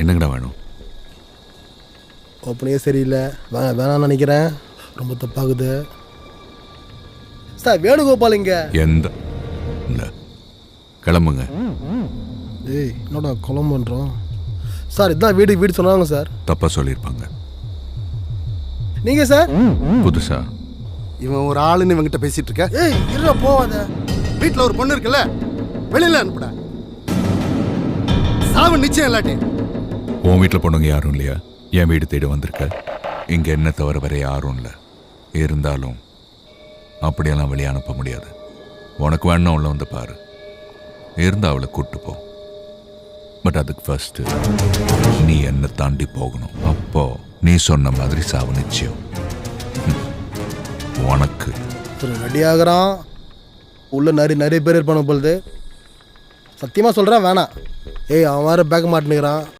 என்னங்கடா வேணும்? ஓப்பனையே சரியில்லை, வேணாம்னு நினைக்கிறேன். ரொம்ப தப்பாகுது சார். வேணுகோபால் இங்க எந்த இல்லை, கிளம்புங்க. ஏய் என்னடா குழம்பு பண்ணுறோம் சார்? இதுதான் வீடு சொன்னாங்க சார். தப்பாக சொல்லியிருப்பாங்க. நீங்கள் சார் புதுசா இவன் ஒரு ஆளுன்னு இவங்கிட்ட பேசிட்டு இருக்க. ஏய் இருடா போவாத. வீட்டில் ஒரு பொண்ணு இருக்குல்ல, வெளியில அனுப்புடா. சாவு நிச்சயம் இல்லாட்டி. உன் வீட்டில் பொண்ணுங்க யாரும் இல்லையா? என் வீடு தேடி வந்திருக்க. இங்கே என்ன தவிர வேற யாரும் இல்லை. இருந்தாலும் அப்படியெல்லாம் வெளியே அனுப்ப முடியாது. உனக்கு வேணா உள்ள வந்து பாரு, இருந்தா அவளை கூப்பிட்டு போ. பட் அதுக்கு ஃபர்ஸ்ட் நீ என்ன தாண்டி போகணும். அப்போ நீ சொன்ன மாதிரி சாவு நிச்சயம். உனக்கு ரெடி ஆகிறான். உள்ள நிறைய பேர் இருப்பானு போலுது. சத்தியமாக சொல்கிறேன் வேணாம். ஏய் அவன் வேறு பேக் மாட்டினுக்கிறான்.